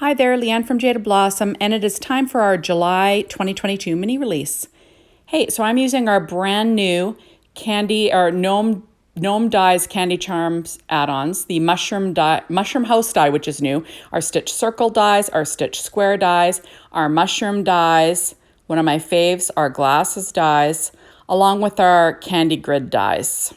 Hi there, Leanne from Jaded Blossom, and it is time for our July 2022 mini release. Hey, so I'm using our brand new Gnome Dies Candy Charms Add-ons, the Mushroom House die, which is new, our Stitch Circle dies, our Stitch Square dies, our Mushroom dies, one of my faves, our Glasses dies, along with our Candy-grid dies.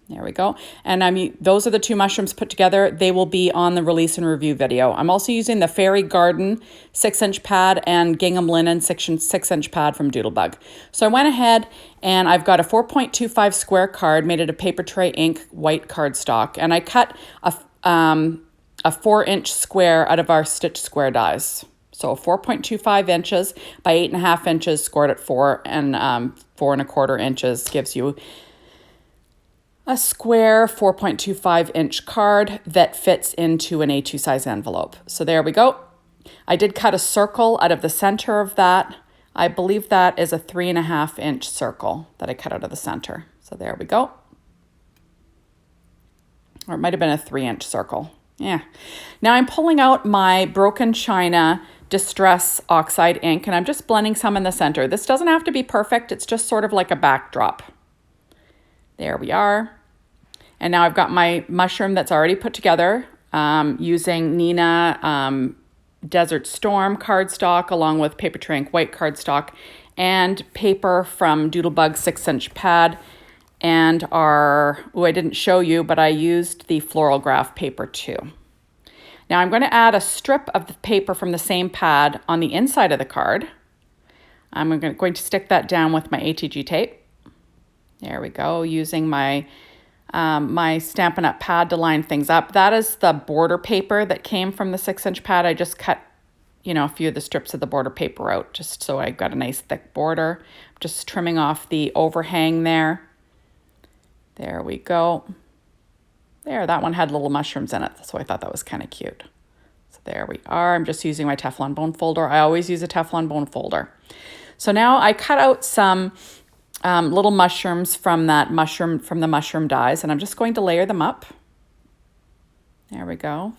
There we go. And those are the two mushrooms put together. They will be on the release and review video. I'm also using the Fairy Garden 6-inch pad and Gingham Linen 6-inch pad from Doodlebug. So I went ahead and I've got a 4.25 square card made out of paper tray ink white cardstock. And I cut a 4-inch square out of our Stitch Square dies. So 4.25 inches by 8.5 inches scored at 4 and 4.25 inches gives you a square 4.25 inch card that fits into an A2 size envelope. So there we go. I did cut a circle out of the center of that. I believe that is a 3.5 inch circle that I cut out of the center. So there we go. Or it might have been a 3-inch circle. Yeah. Now I'm pulling out my Broken China Distress Oxide ink and I'm just blending some in the center. This doesn't have to be perfect. It's just sort of like a backdrop. There we are. And now I've got my mushroom that's already put together using Nina Desert Storm cardstock along with paper tray ink white cardstock and paper from Doodlebug 6-inch pad and I didn't show you, but I used the floral graph paper too. Now I'm going to add a strip of the paper from the same pad on the inside of the card. I'm going to stick that down with my ATG tape. There we go, using my Stampin' Up! Pad to line things up. That is the border paper that came from the 6-inch pad. I just cut, a few of the strips of the border paper out just so I got a nice thick border. Just trimming off the overhang there. There we go. There, that one had little mushrooms in it, so I thought that was kind of cute. So there we are. I'm just using my Teflon bone folder. I always use a Teflon bone folder. So now I cut out some little mushrooms from the mushroom dies, and I'm just going to layer them up. There we go.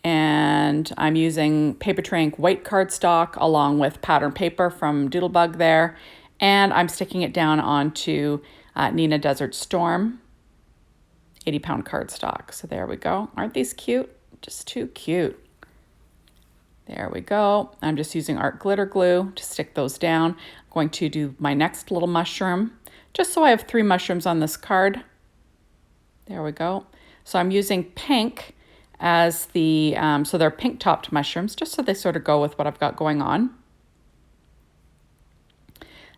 And I'm using paper tray ink white cardstock along with pattern paper from Doodlebug there, and I'm sticking it down onto Nina Desert Storm 80-pound cardstock. So there we go. Aren't these cute? Just too cute. There we go. I'm just using art glitter glue to stick those down. I'm going to do my next little mushroom, just so I have 3 mushrooms on this card. There we go. So I'm using pink as the, so they're pink topped mushrooms, just so they sort of go with what I've got going on.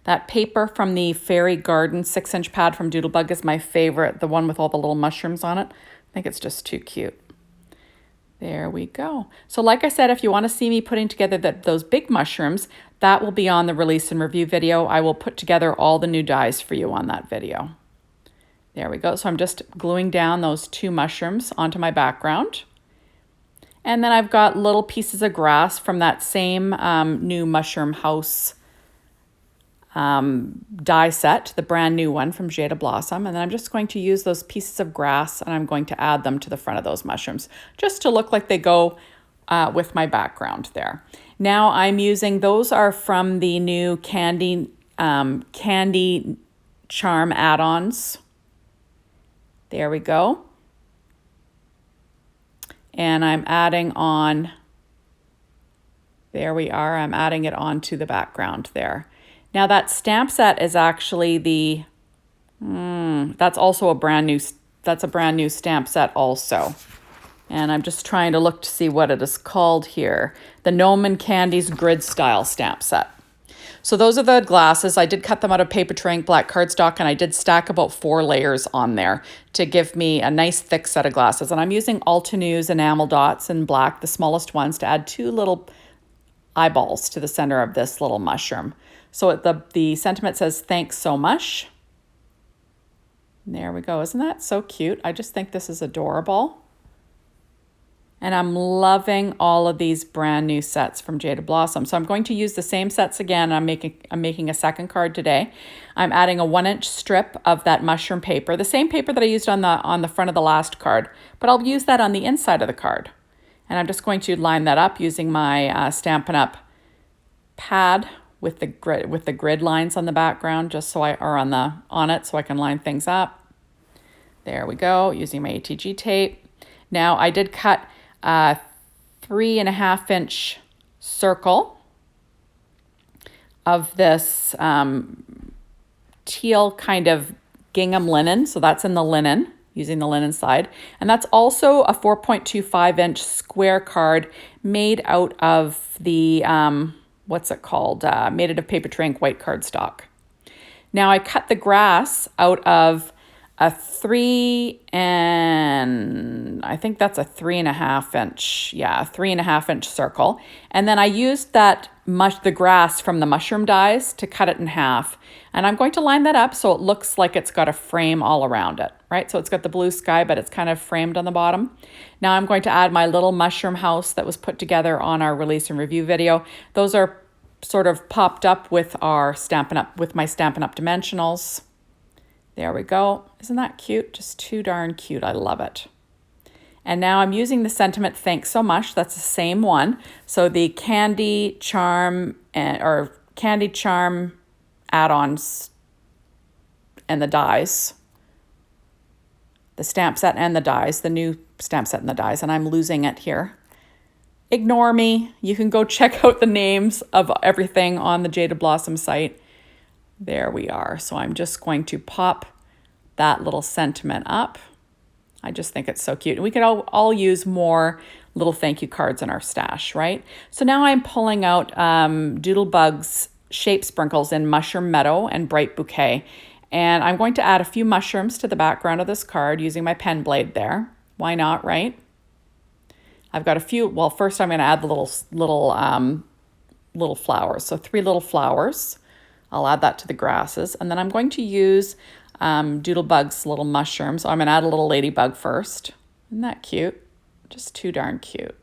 That paper from the Fairy Garden 6-inch pad from Doodlebug is my favorite, the one with all the little mushrooms on it. I think it's just too cute. There we go. So like I said, if you want to see me putting together those big mushrooms, that will be on the release and review video. I will put together all the new dies for you on that video. There we go. So I'm just gluing down those 2 mushrooms onto my background. And then I've got little pieces of grass from that same new Mushroom House die set, the brand new one from Jaded Blossom. And then I'm just going to use those pieces of grass and I'm going to add them to the front of those mushrooms just to look like they go with my background there. Now I'm using, those are from the new Candy Charm Add Ons. There we go. And I'm adding on, there we are, I'm adding it onto the background there. Now that stamp set is actually that's also a brand new stamp set also. And I'm just trying to look to see what it is called here. The Gnome Candies-grid style stamp set. So those are the glasses. I did cut them out of paper tray ink black cardstock and I did stack about 4 layers on there to give me a nice thick set of glasses. And I'm using Altenews enamel dots in black, the smallest ones, to add 2 little eyeballs to the center of this little mushroom. So the sentiment says, "Thanks so much." There we go. Isn't that so cute? I just think this is adorable. And I'm loving all of these brand new sets from Jaded Blossom. So I'm going to use the same sets again. I'm making a second card today. I'm adding a 1-inch strip of that mushroom paper, the same paper that I used on the front of the last card, but I'll use that on the inside of the card. And I'm just going to line that up using my Stampin' Up! Pad with the grid lines on the background, just so on it, so I can line things up. There we go, using my ATG tape. Now I did cut a 3.5 inch circle of this teal kind of gingham linen, so that's in the linen, using the linen side. And that's also a 4.25 inch square card made out of the, what's it called? Made out of paper tray ink white cardstock. Now I cut the grass out of a 3.5 inch, yeah, 3.5 inch circle. And then I used the grass from the mushroom dies to cut it in half. And I'm going to line that up so it looks like it's got a frame all around it, right? So it's got the blue sky, but it's kind of framed on the bottom. Now I'm going to add my little mushroom house that was put together on our release and review video. Those are sort of popped up with my Stampin' Up! Dimensionals. There we go. Isn't that cute? Just too darn cute. I love it. And now I'm using the sentiment, thanks so much. That's the same one. So the Candy Charm Add Ons and the dies. The stamp set and the dies, the new stamp set and the dies, and I'm losing it here. Ignore me. You can go check out the names of everything on the Jaded Blossom site. There we are. So I'm just going to pop that little sentiment up. I just think it's so cute. And we can all use more little thank you cards in our stash, right? So now I'm pulling out Doodlebug's shape sprinkles in Mushroom Meadow and Bright Bouquet. And I'm going to add a few mushrooms to the background of this card using my pen blade there. Why not, right? I've got a few, well, first I'm going to add the little flowers. So 3 little flowers. I'll add that to the grasses. And then I'm going to use Doodlebug's little mushrooms. So I'm going to add a little ladybug first. Isn't that cute? Just too darn cute.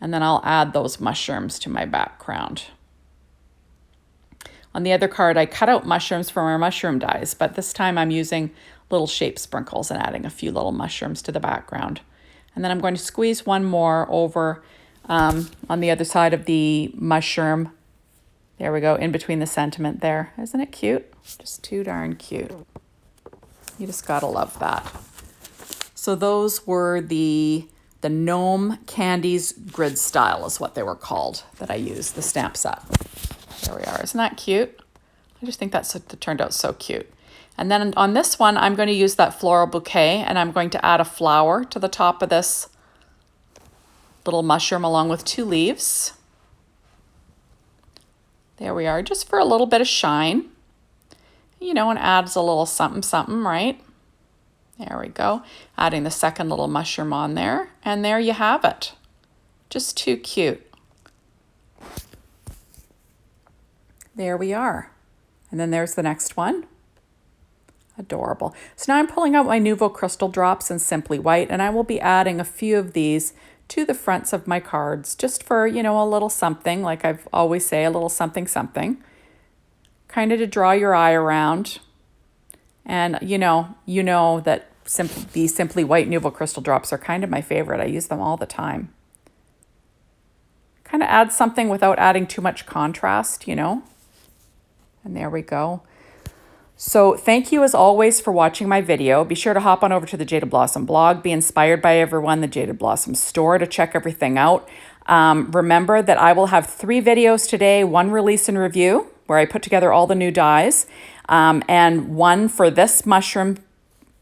And then I'll add those mushrooms to my background. On the other card, I cut out mushrooms from our mushroom dies, but this time I'm using little shape sprinkles and adding a few little mushrooms to the background. And then I'm going to squeeze one more over on the other side of the mushroom. There we go, in between the sentiment there. Isn't it cute? Just too darn cute. You just gotta love that. So those were the Gnome Candies-grid style is what they were called that I used, the stamp set. There we are. Isn't that cute? I just think that turned out so cute. And then on this one, I'm going to use that floral bouquet, and I'm going to add a flower to the top of this little mushroom along with 2 leaves. There we are, just for a little bit of shine. You know, and adds a little something, something, right? There we go. Adding the second little mushroom on there, and there you have it. Just too cute. There we are. And then there's the next one. Adorable. So now I'm pulling out my Nuvo Crystal Drops in Simply White, and I will be adding a few of these to the fronts of my cards, just for, you know, a little something, like I've always say, a little something, something. Kind of to draw your eye around. And you know that these Simply White Nuvo Crystal Drops are kind of my favorite. I use them all the time. Kind of add something without adding too much contrast, you know. And there we go. So thank you as always for watching my video. Be sure to hop on over to the Jaded Blossom blog. Be inspired by everyone, the Jaded Blossom store, to check everything out. Remember that I will have 3 videos today, 1 release and review, where I put together all the new dies, and 1 for this mushroom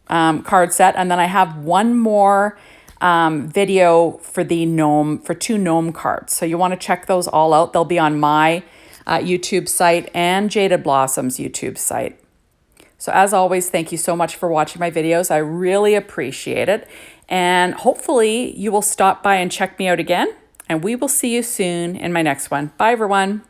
card set. And then I have 1 more video for for 2 gnome cards. So you want to check those all out. They'll be on my YouTube site and Jaded Blossom's YouTube site. So as always, thank you so much for watching my videos. I really appreciate it. And hopefully you will stop by and check me out again. And we will see you soon in my next one. Bye, everyone.